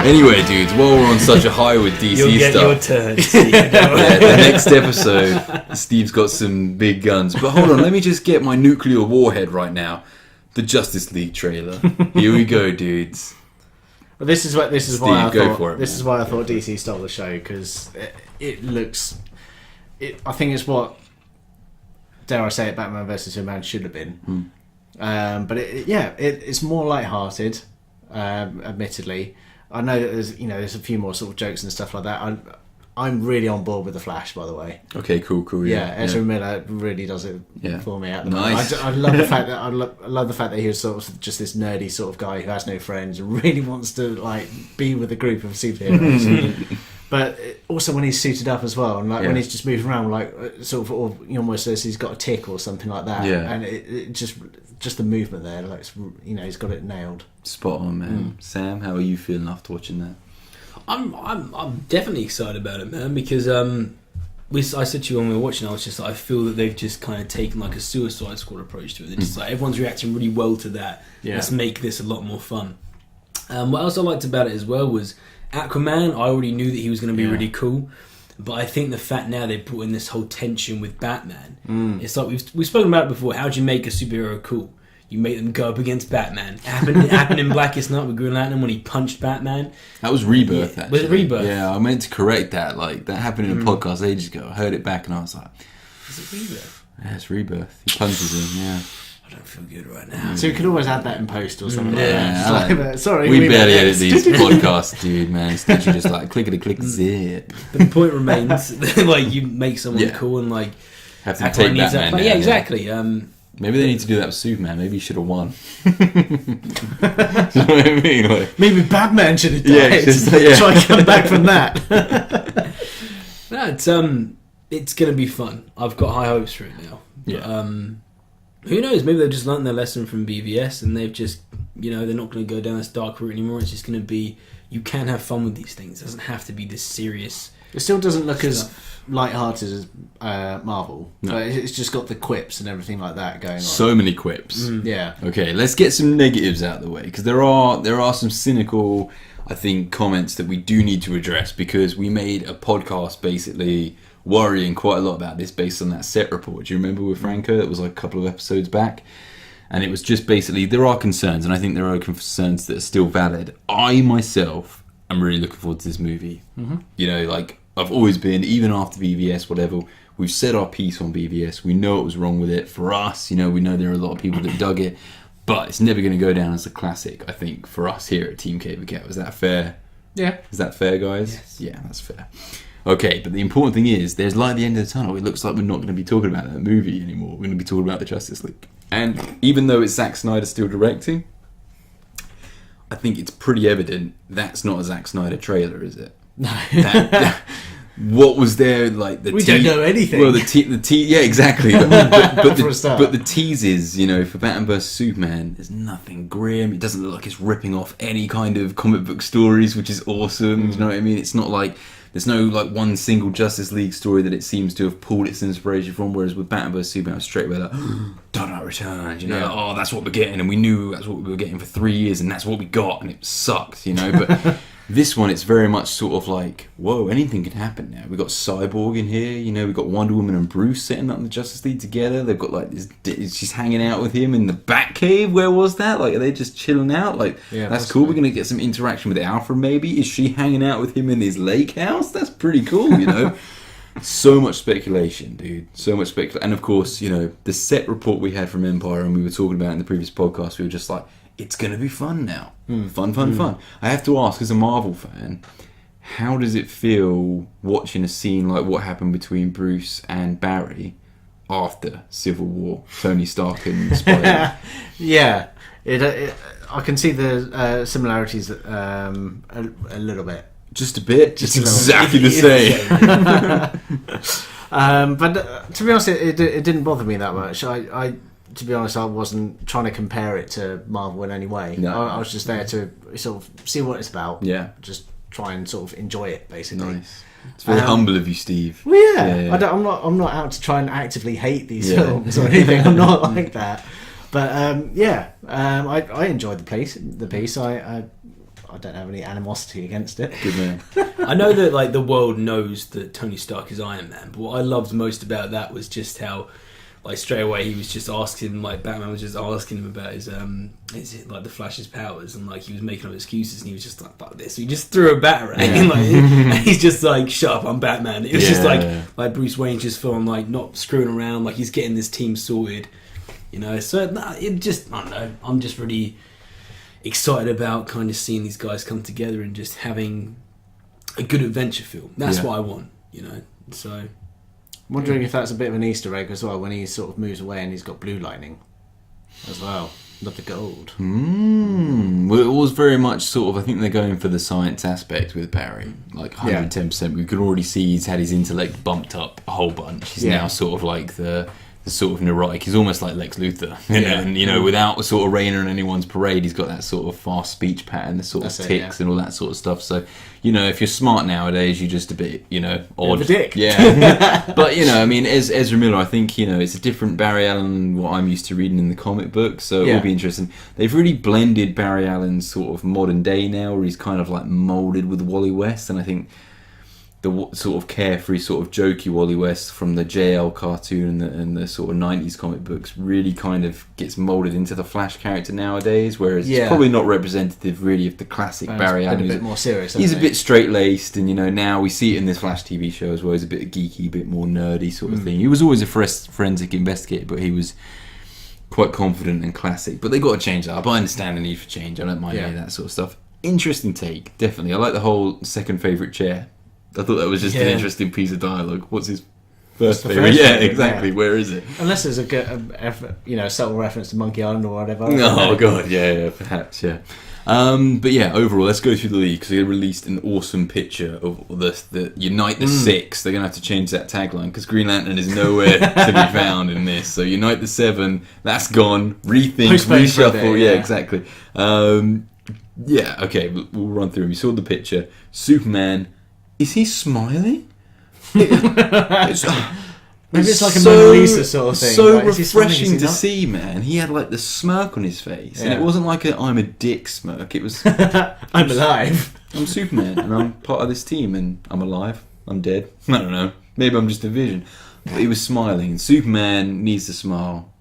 Anyway, dudes, while we're on such a high with DC You'll get stuff, your turn, Steve. the next episode, Steve's got some big guns. But hold on, let me just get my nuclear warhead right now. The Justice League trailer. Here we go, dudes. Well, this is why I thought DC stole the show, because it looks. I think it's what, dare I say it, Batman vs Superman should have been. But it's more lighthearted. Admittedly, I know that there's a few more sort of jokes and stuff like that. I'm really on board with the Flash, by the way. Okay, cool. Yeah, Ezra Miller really does it for me at the nice. moment. I love the fact that I love the fact that he was sort of just this nerdy sort of guy who has no friends and really wants to like be with a group of superheroes. But also when he's suited up as well, and like when he's just moving around, like sort of, or almost as he's got a tick or something like that. Yeah. And it just the movement there, like he's got it nailed. Spot on, man. Sam, how are you feeling after watching that? I'm definitely excited about it, man, because I said to you when we were watching, I was just like, I feel that they've just kind of taken like a Suicide Squad approach to it. They're just like, everyone's reacting really well to that. Yeah. Let's make this a lot more fun. What else I liked about it as well was Aquaman. I already knew that he was going to be really cool, but I think the fact now they brought in this whole tension with Batman. It's like we've spoken about it before. How do you make a superhero cool? You make them go up against Batman. It happened in Blackest Night with Green Lantern when he punched Batman. That was Rebirth, actually. Was it Rebirth? Yeah, I meant to correct that. Like, that happened in a podcast ages ago. I heard it back and I was like... Is it Rebirth? Yeah, it's Rebirth. He punches him, yeah. I don't feel good right now. So you could always add that in post or something like that. Sorry, we barely edit these podcasts, dude, man. It's literally just like clickety-click, zip. But the point remains, like, you make someone cool and, like... Have to take Batman down. Yeah, exactly. Maybe they need to do that with Superman. Maybe he should have won. You know what I mean? Like, maybe Batman should have died. Try and come back from that. No, it's going to be fun. I've got high hopes for it now. Yeah. But, who knows? Maybe they've just learned their lesson from BVS and they've just, they're not going to go down this dark route anymore. It's just going to be, you can have fun with these things. It doesn't have to be this serious. It still doesn't look as light-hearted as Marvel, but it's just got the quips and everything like that going on. So many quips. Yeah. Okay, let's get some negatives out of the way, because there are some cynical, I think, comments that we do need to address, because we made a podcast basically worrying quite a lot about this based on that set report. Do you remember with Franco? That was like a couple of episodes back. And it was just basically, there are concerns, and I think there are concerns that are still valid. I, myself, am really looking forward to this movie. Like, I've always been, even after BVS, whatever, we've said our piece on BVS. We know what was wrong with it. For us, we know there are a lot of people that dug it, but it's never going to go down as a classic, I think, for us here at Team Cable Cat. Is that fair? Yeah. Is that fair, guys? Yes. Yeah, that's fair. Okay, but the important thing is, there's light at the end of the tunnel. It looks like we're not going to be talking about that movie anymore. We're going to be talking about the Justice League. And even though it's Zack Snyder still directing, I think it's pretty evident that's not a Zack Snyder trailer, is it? No. What was there, like we don't know anything. Well, yeah, exactly. But the teases, for Batman vs Superman, there's nothing grim. It doesn't look like it's ripping off any kind of comic book stories, which is awesome. You know what I mean? It's not like there's no like one single Justice League story that it seems to have pulled its inspiration from. Whereas with Batman vs Superman, I was straight away like, Dark Knight Returns. Oh, that's what we're getting, and we knew that's what we were getting for 3 years, and that's what we got, and it sucked. But this one, it's very much sort of like, whoa, anything can happen now. We've got Cyborg in here, we've got Wonder Woman and Bruce setting up the Justice League together. They've got like this, she's hanging out with him in the Batcave. Where was that? Like, are they just chilling out? Like, that's cool. We're going to get some interaction with Alfred maybe. Is she hanging out with him in his lake house? That's pretty cool, So much speculation, dude. So much speculation. And of course, the set report we had from Empire and we were talking about in the previous podcast, we were just like, it's going to be fun now. Fun. I have to ask, as a Marvel fan, how does it feel watching a scene like what happened between Bruce and Barry after Civil War, Tony Stark and Spider? Yeah. I can see the similarities a little bit. Just a bit? Just exactly the same. But to be honest, it didn't bother me that much. To be honest, I wasn't trying to compare it to Marvel in any way. No. I was just there to sort of see what it's about. Yeah. Just try and sort of enjoy it, basically. Nice. It's very humble of you, Steve. Well, yeah. I'm not out to try and actively hate these films or anything. I'm not like that. But I enjoyed the piece. I I don't have any animosity against it. Good man. I know that like the world knows that Tony Stark is Iron Man, but what I loved most about that was just how, like, straight away he was just asking, like, Batman was just asking him about his like the Flash's powers, and like he was making up excuses, and he was just like, fuck this. So he just threw a batarang, and he's just like, shut up, I'm Batman. It was just like Bruce Wayne just feeling like not screwing around, like he's getting this team sorted, you know. So it just, I don't know, I'm just really excited about kind of seeing these guys come together and just having a good adventure film. That's what I want, you know. So I'm wondering if that's a bit of an Easter egg as well, when he sort of moves away and he's got blue lightning as well. Love the gold. Well, it was very much sort of, I think they're going for the science aspect with Barry, like 110%. We could already see he's had his intellect bumped up a whole bunch. He's now sort of like the sort of neurotic. He's almost like Lex Luthor, you know, and, you know, without sort of raining on anyone's parade, he's got that sort of fast speech pattern, the sort of tics and all that sort of stuff. So, you know, if you're smart nowadays, you're just a bit, you know, odd. A dick. Yeah. But, you know, I mean, Ezra Miller, I think, you know, it's a different Barry Allen than what I'm used to reading in the comic book, so it will be interesting. They've really blended Barry Allen's sort of modern day now, where he's kind of like moulded with Wally West, and I think the sort of carefree, sort of jokey Wally West from the JL cartoon and the sort of 90s comic books really kind of gets moulded into the Flash character nowadays, whereas it's probably not representative really of the classic Barry Allen. A bit more serious. He's a bit straight-laced, and, you know, now we see it in this Flash TV show as well. He's a bit geeky, a bit more nerdy sort of thing. He was always a forensic investigator, but he was quite confident and classic. But they got to change that up. I understand the need for change. I don't mind any of that sort of stuff. Interesting take, definitely. I like the whole second favourite chair. I thought that was just an interesting piece of dialogue. What's his first favourite? Yeah, exactly. Where is it? Unless there's a subtle reference to Monkey Island or whatever. Oh god, yeah, perhaps, yeah. But yeah, overall, let's go through the league, because they released an awesome picture of the Unite the Six. They're going to have to change that tagline, because Green Lantern is nowhere to be found in this. So Unite the Seven, that's gone. Rethink, reshuffle, exactly. Yeah, okay, we'll run through them. You saw the picture. Superman. Is he smiling? Maybe it's like a Mona Lisa sort of thing. So like, refreshing to see, man. He had like the smirk on his face, and it wasn't like a "I'm a dick" smirk. It was I'm alive. I'm Superman, and I'm part of this team, and I'm alive. I'm dead. I don't know. Maybe I'm just a vision. But he was smiling. Superman needs to smile.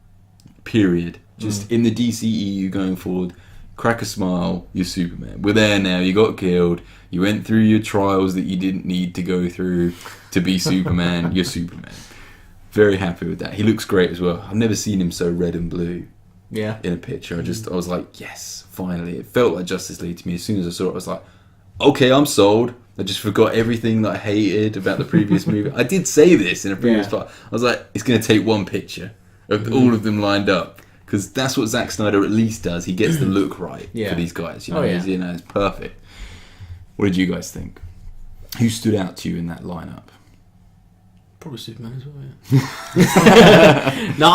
Period. Just in the DCEU going forward. Crack a smile, you're Superman. We're there now, you got killed, you went through your trials that you didn't need to go through to be Superman, you're Superman. Very happy with that. He looks great as well. I've never seen him so red and blue in a picture. I was like, yes, finally. It felt like Justice League to me. As soon as I saw it, I was like, okay, I'm sold. I just forgot everything that I hated about the previous movie. I did say this in a previous part. I was like, it's going to take one picture of all of them lined up. Because that's what Zack Snyder at least does. He gets the look right for these guys. You know, it's perfect. What did you guys think? Who stood out to you in that lineup? Probably Superman as well. Yeah. No,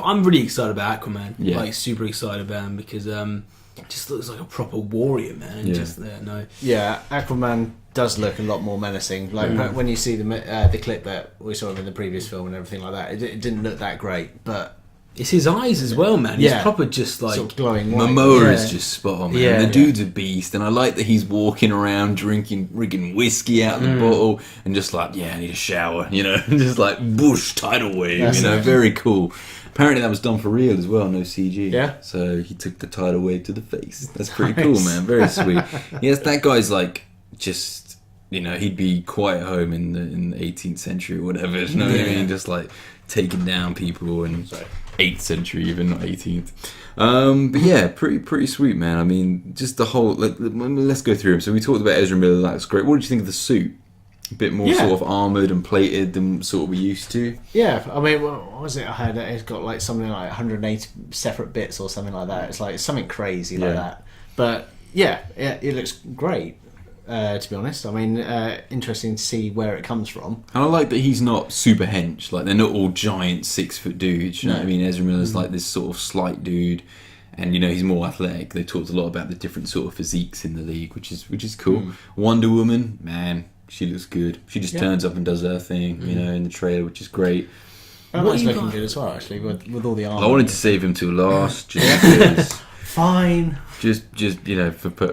I'm really excited about Aquaman. Yeah. Like super excited about him because it just looks like a proper warrior, man. And just Aquaman does look a lot more menacing. Like when you see the clip that we saw him in the previous film and everything like that, it didn't look that great, but. It's his eyes as well, man. He's proper just like... Sort of glowing white. Momoa is just spot on, man. Yeah, the dude's a beast, and I like that he's walking around drinking friggin' whiskey out of the bottle, and just like, I need a shower, you know? Just like, whoosh, tidal wave, you know? Very cool. Apparently that was done for real as well, no CG. Yeah. So he took the tidal wave to the face. That's pretty cool, man. Very sweet. Yes, that guy's like, just... You know, he'd be quite at home in the 18th century or whatever, you know what I mean? Just like taking down people and 8th century even, not 18th. But yeah, pretty sweet, man. I mean, just the whole... let's go through them. So we talked about Ezra Miller, that's great. What did you think of the suit? A bit more sort of armoured and plated than sort of we used to. Yeah, I mean, what was it I heard? It's got like something like 180 separate bits or something like that. It's like something crazy like that. But yeah, it looks great. To be honest, I mean, interesting to see where it comes from. And I like that he's not super hench. Like, they're not all giant 6-foot dudes. You know what I mean? Ezra Miller's like this sort of slight dude, and you know he's more athletic. They talked a lot about the different sort of physiques in the league, which is cool. Wonder Woman, man, she looks good. She just turns up and does her thing, you know, in the trailer, which is great. Batman's looking good as well, actually, with all the armor. I wanted to save him till last, just because. Fine. Just for sort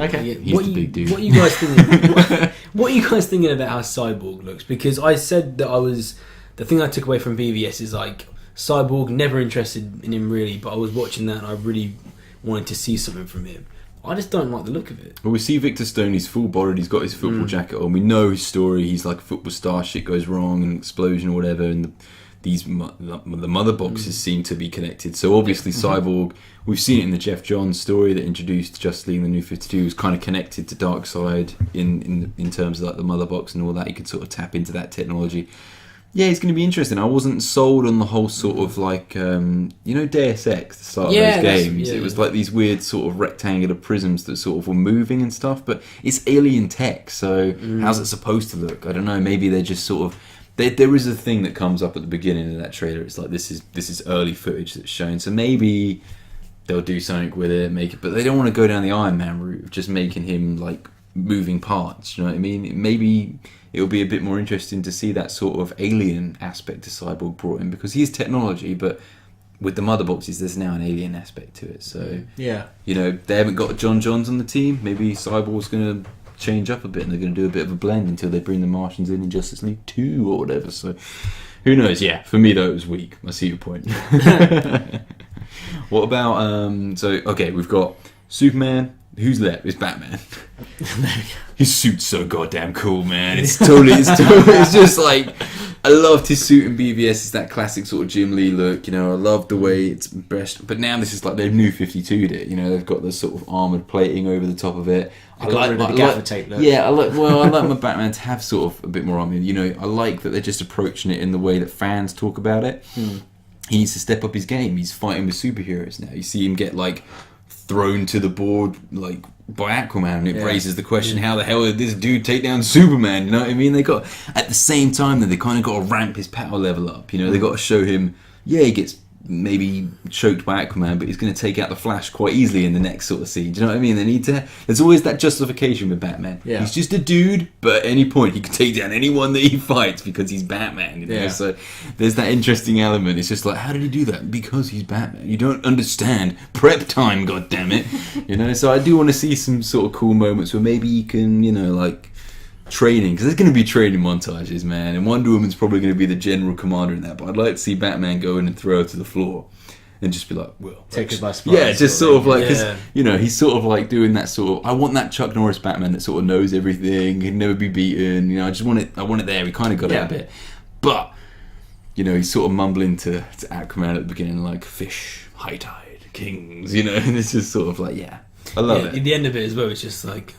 okay. of, he's the big dude. What are you guys thinking? What are you guys thinking about how Cyborg looks? Because I said that the thing I took away from BVS is like Cyborg, never interested in him really, but I was watching that and I really wanted to see something from him. I just don't like the look of it. Well, we see Victor Stone, he's full-bodied, he's got his football jacket on. We know his story, he's like a football star, shit goes wrong, an explosion or whatever, and the mother boxes seem to be connected. So obviously Cyborg, we've seen it in the Jeff Johns story that introduced Justice League and the New 52, was kind of connected to Darkseid in terms of like the mother box and all that. You could sort of tap into that technology. Yeah, it's going to be interesting. I wasn't sold on the whole sort of like, Deus Ex, the start of those games. It was like these weird sort of rectangular prisms that sort of were moving and stuff, but it's alien tech, so how's it supposed to look? I don't know, maybe they're just sort of... There is a thing that comes up at the beginning of that trailer. It's like, this is early footage that's shown, so maybe they'll do something with it, make it, but they don't want to go down the Iron Man route of just making him like moving parts, you know what I mean? Maybe... it'll be a bit more interesting to see that sort of alien aspect to Cyborg brought in, because he is technology, but with the mother boxes, there's now an alien aspect to it. So, yeah, they haven't got John Johns on the team. Maybe Cyborg's going to change up a bit, and they're going to do a bit of a blend until they bring the Martians in Justice League 2 or whatever. So, who knows? Yeah, for me though, it was weak. I see your point. What about we've got Superman. Who's left? It's Batman. His suit's so goddamn cool, man. It's just like, I loved his suit in BVS. It's that classic sort of Jim Lee look, I love the way it's brushed. But now this is like they've New 52'd it, they've got this sort of armoured plating over the top of it. I like the gaffer tape look. Yeah, I like my Batman to have sort of a bit more armour. I like that they're just approaching it in the way that fans talk about it. He needs to step up his game. He's fighting with superheroes now. You see him get like thrown to the board like by Aquaman, and it raises the question, how the hell did this dude take down Superman? You know what I mean? They got, at the same time that they kind of got to ramp his power level up, they got to show him, he gets maybe choked by Aquaman, but he's going to take out the Flash quite easily in the next sort of scene. Do you know what I mean? There's always that justification with Batman. Yeah. He's just a dude, but at any point he can take down anyone that he fights because he's Batman. So there's that interesting element. It's just like, how did he do that? Because he's Batman. You don't understand. Prep time, goddammit. So I do want to see some sort of cool moments where maybe you can, like training, because there's going to be training montages, man, and Wonder Woman's probably going to be the general commander in that, but I'd like to see Batman go in and throw her to the floor and just be like, well, take it by surprise. Yeah, just sort of like, because he's sort of like doing that sort of, I want that Chuck Norris Batman that sort of knows everything, can never be beaten, I want it there. We kind of got it a bit, but he's sort of mumbling to Aquaman at the beginning, like fish, high tide, kings, and it's just sort of like, I love it. At the end of it as well, it's just like,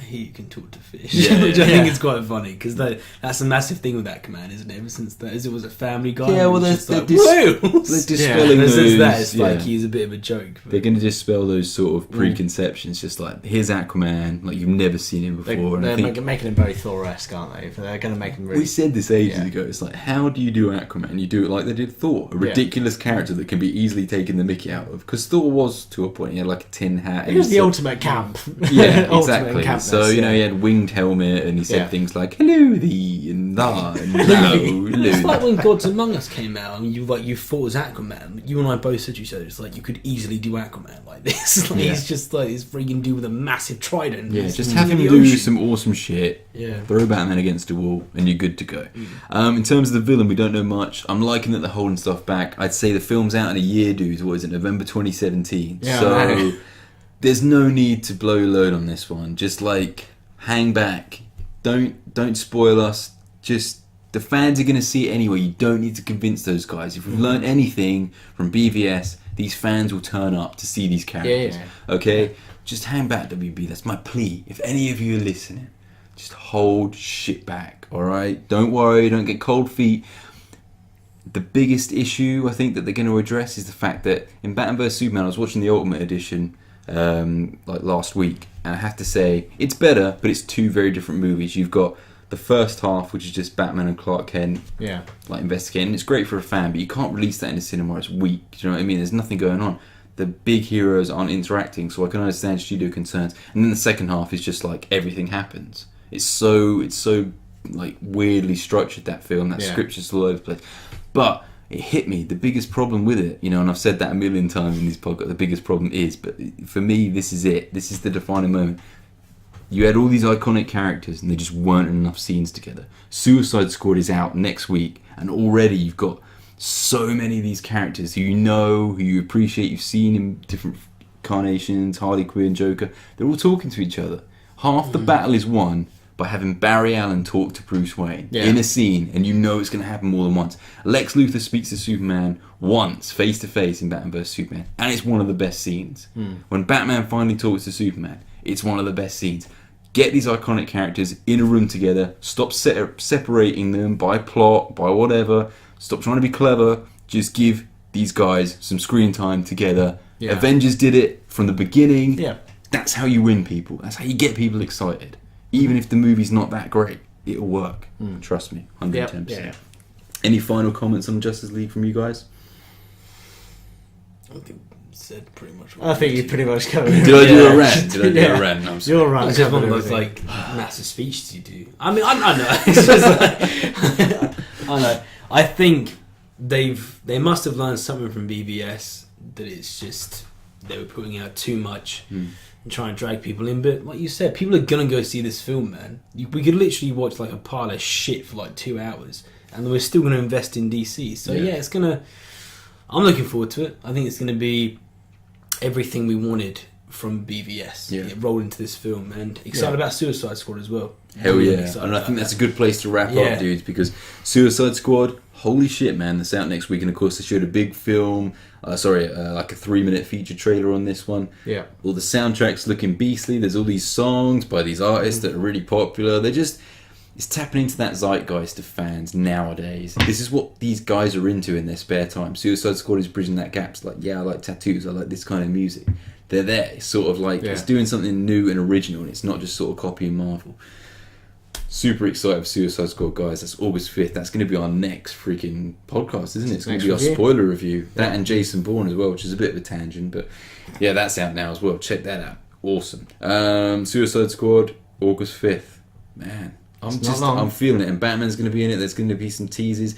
he can talk to fish, which I think is quite funny, because that's a massive thing with that command, isn't it? Ever since it was a Family Guy. Yeah, well, they're dispelling those. It's like he's a bit of a joke. They're going to dispel those sort of preconceptions. Just like, here's Aquaman, like you've never seen him before. They're making him very Thor-esque, aren't they? They're going to make him really... We said this ages ago. It's like, how do you do Aquaman? You do it like they did Thor, a ridiculous character that can be easily taken the mickey out of. Because Thor was, to a point, he had like a tin hat. He was the ultimate camp. Yeah, exactly. So, he had winged helmet, and he said things like "hello thee" and "da" and "hello." It's like when Gods Among Us came out, and you fought as Aquaman. You and I both said to each other, it's like you could easily do Aquaman like this. He's just like this freaking dude with a massive trident. Yeah, just have him do some awesome shit. Yeah, throw Batman against a wall, and you're good to go. In terms of the villain, we don't know much. I'm liking that they're holding stuff back. I'd say the film's out in a year, dude. What is it, November 2017? Yeah, so there's no need to blow your load on this one. Just like, hang back. Don't spoil us. Just, the fans are going to see it anyway. You don't need to convince those guys. If we've learned anything from BVS, these fans will turn up to see these characters. Okay? Just hang back, WB. That's my plea. If any of you are listening, just hold shit back. Alright? Don't worry. Don't get cold feet. The biggest issue I think that they're going to address is the fact that in Batman vs Superman, I was watching the Ultimate Edition like last week, and I have to say it's better, but it's two very different movies. You've got the first half, which is just Batman and Clark Kent like investigating. It's great for a fan, but you can't release that in the cinema. It's weak. Do you know what I mean? There's nothing going on. The big heroes aren't interacting, so I can understand studio concerns. And then the second half is just like everything happens. It's so like weirdly structured, that film. That scripture's all over the place. But it hit me. The biggest problem with it, you know, and I've said that a million times in this podcast, the biggest problem is, but for me, this is it. This is the defining moment. You had all these iconic characters and there just weren't enough scenes together. Suicide Squad is out next week and already you've got so many of these characters who you know, who you appreciate, you've seen in different incarnations, Harley Quinn, Joker. They're all talking to each other. Half the battle is won by having Barry Allen talk to Bruce Wayne in a scene, and you know it's going to happen more than once. Lex Luthor speaks to Superman once, face to face in Batman vs Superman, and it's one of the best scenes. When Batman finally talks to Superman, it's one of the best scenes. Get these iconic characters in a room together. Stop separating them by plot, by whatever. Stop trying to be clever. Just give these guys some screen time together. Yeah. Avengers did it from the beginning. Yeah. That's how you win people. That's how you get people excited. Even if the movie's not that great, it'll work. Trust me, 110%. Yeah. Any final comments on Justice League from you guys? I think I said pretty much. I think you pretty much covered it. Did I do a rant? Did I do a rant? No, I'm sorry. You're right. It's just one of those like massive speeches you do. I mean, I know. It's just like, I know. I think they must have learned something from BVS that it's just they were putting out too much. And try and drag people in, but like you said, people are gonna go see this film, man. We could literally watch like a pile of shit for like 2 hours, and we're still gonna invest in DC. So yeah, it's gonna. I'm looking forward to it. I think it's gonna be everything we wanted from BVS. It rolled into this film, and excited about Suicide Squad as well. Hell yeah! And I think that's a good place to wrap up, dudes, because Suicide Squad. Holy shit, man! That's out next week, and of course they showed a big film. Like a 3-minute feature trailer on this one. Yeah. All the soundtracks looking beastly. There's all these songs by these artists that are really popular. It's tapping into that zeitgeist of fans nowadays. This is what these guys are into in their spare time. Suicide Squad is bridging that gap. It's like, yeah, I like tattoos. I like this kind of music. They're there. It's sort of like it's doing something new and original, and it's not just sort of copying Marvel. Super excited for Suicide Squad, guys. That's August 5th. That's going to be our next freaking podcast, isn't it? It's going to be our spoiler review. That and Jason Bourne as well, which is a bit of a tangent. But yeah, that's out now as well. Check that out. Awesome. Suicide Squad, August 5th. Man, I'm feeling it. And Batman's going to be in it. There's going to be some teasers.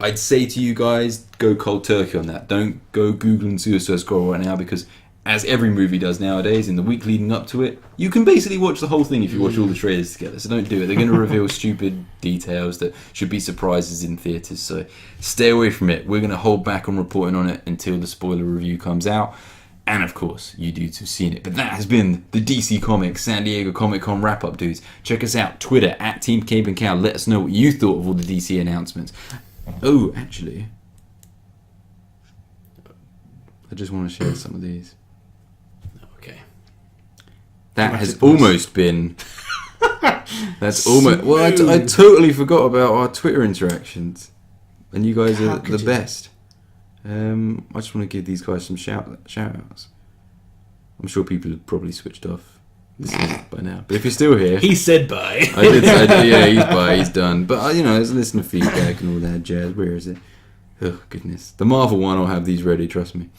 I'd say to you guys, go cold turkey on that. Don't go Googling Suicide Squad right now, because as every movie does nowadays, in the week leading up to it, you can basically watch the whole thing if you watch all the trailers together. So don't do it. They're going to reveal stupid details that should be surprises in theatres. So stay away from it. We're going to hold back on reporting on it until the spoiler review comes out. And of course, you dudes have seen it. But that has been the DC Comics San Diego Comic Con wrap-up, dudes. Check us out. Twitter, @Team Cape and Cowl. Let us know what you thought of all the DC announcements. Oh, actually, I just want to share some of these. That has almost been. That's almost. Well, I totally forgot about our Twitter interactions, and you guys are the best. I just want to give these guys some shout outs. I'm sure people have probably switched off listening by now, but if you're still here, he said bye. I did. Yeah, he's bye. He's done. But there's listener feedback and all that jazz. Where is it? Oh goodness, the Marvel one. I'll have these ready. Trust me.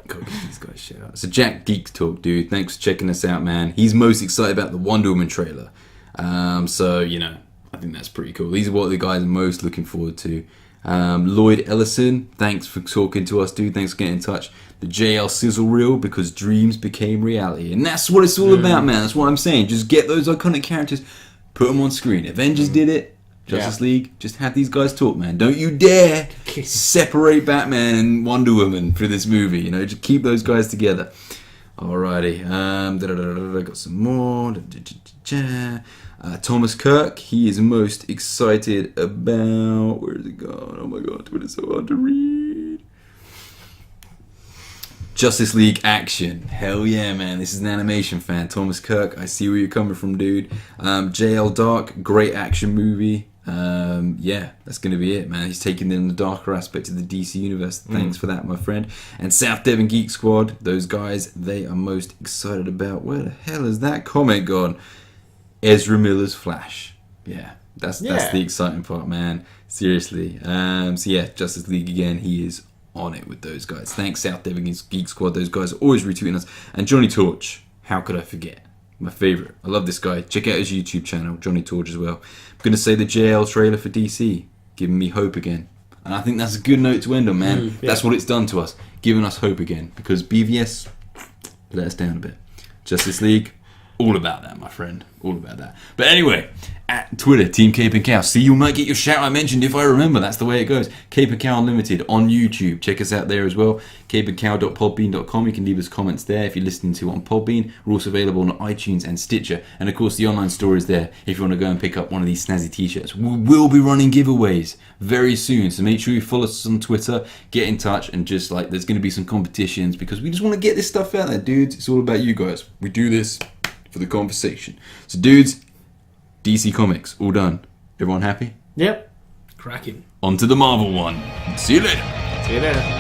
Gotta give these guys shout out. So Jack Geeks Talk, dude, thanks for checking us out, man. He's most excited about the Wonder Woman trailer. So I think that's pretty cool. These are what the guys are most looking forward to. Lloyd Ellison, thanks for talking to us, dude. Thanks for getting in touch. The JL sizzle reel, because dreams became reality. And that's what it's all about, man. That's what I'm saying. Just get those iconic characters, put them on screen. Avengers did it. Justice League, just have these guys talk, man. Don't you dare separate Batman and Wonder Woman for this movie. Just keep those guys together. Alrighty. I got some more. Thomas Kirk, he is most excited about. Where is it gone? Oh my god, Twitter's so hard to read. Justice League action. Hell yeah, man. This is an animation fan. Thomas Kirk, I see where you're coming from, dude. JL Dark, great action movie. That's going to be it, man. He's taking in the darker aspect of the DC universe. Thanks for that, my friend. And South Devon Geek Squad, those guys, they are most excited about. Where the hell is that comment gone? Ezra Miller's Flash. Yeah, that's the exciting part, man. Seriously. Justice League again. He is on it with those guys. Thanks, South Devon Geek Squad. Those guys are always retweeting us. And Johnny Torch. How could I forget? My favourite. I love this guy. Check out his YouTube channel, Johnny Torch, as well. I'm going to say the JL trailer for DC. giving me hope again. And I think that's a good note to end on, man. That's what it's done to us, giving us hope again. Because BVS let us down a bit. Justice League, all about that, my friend. All about that. But anyway, at Twitter, Team Cape and Cow. See, you might get your shout out mentioned if I remember. That's the way it goes. Cape and Cow Unlimited on YouTube. Check us out there as well. capeandcow.podbean.com. You can leave us comments there if you're listening to it on Podbean. We're also available on iTunes and Stitcher. And of course, the online store is there if you want to go and pick up one of these snazzy t-shirts. We will be running giveaways very soon. So make sure you follow us on Twitter. Get in touch. And just like, there's going to be some competitions because we just want to get this stuff out there, dudes. It's all about you guys. We do this for the conversation. So, dudes, DC Comics, all done. Everyone happy? Yep. Cracking. On to the Marvel one. See you later. See you later.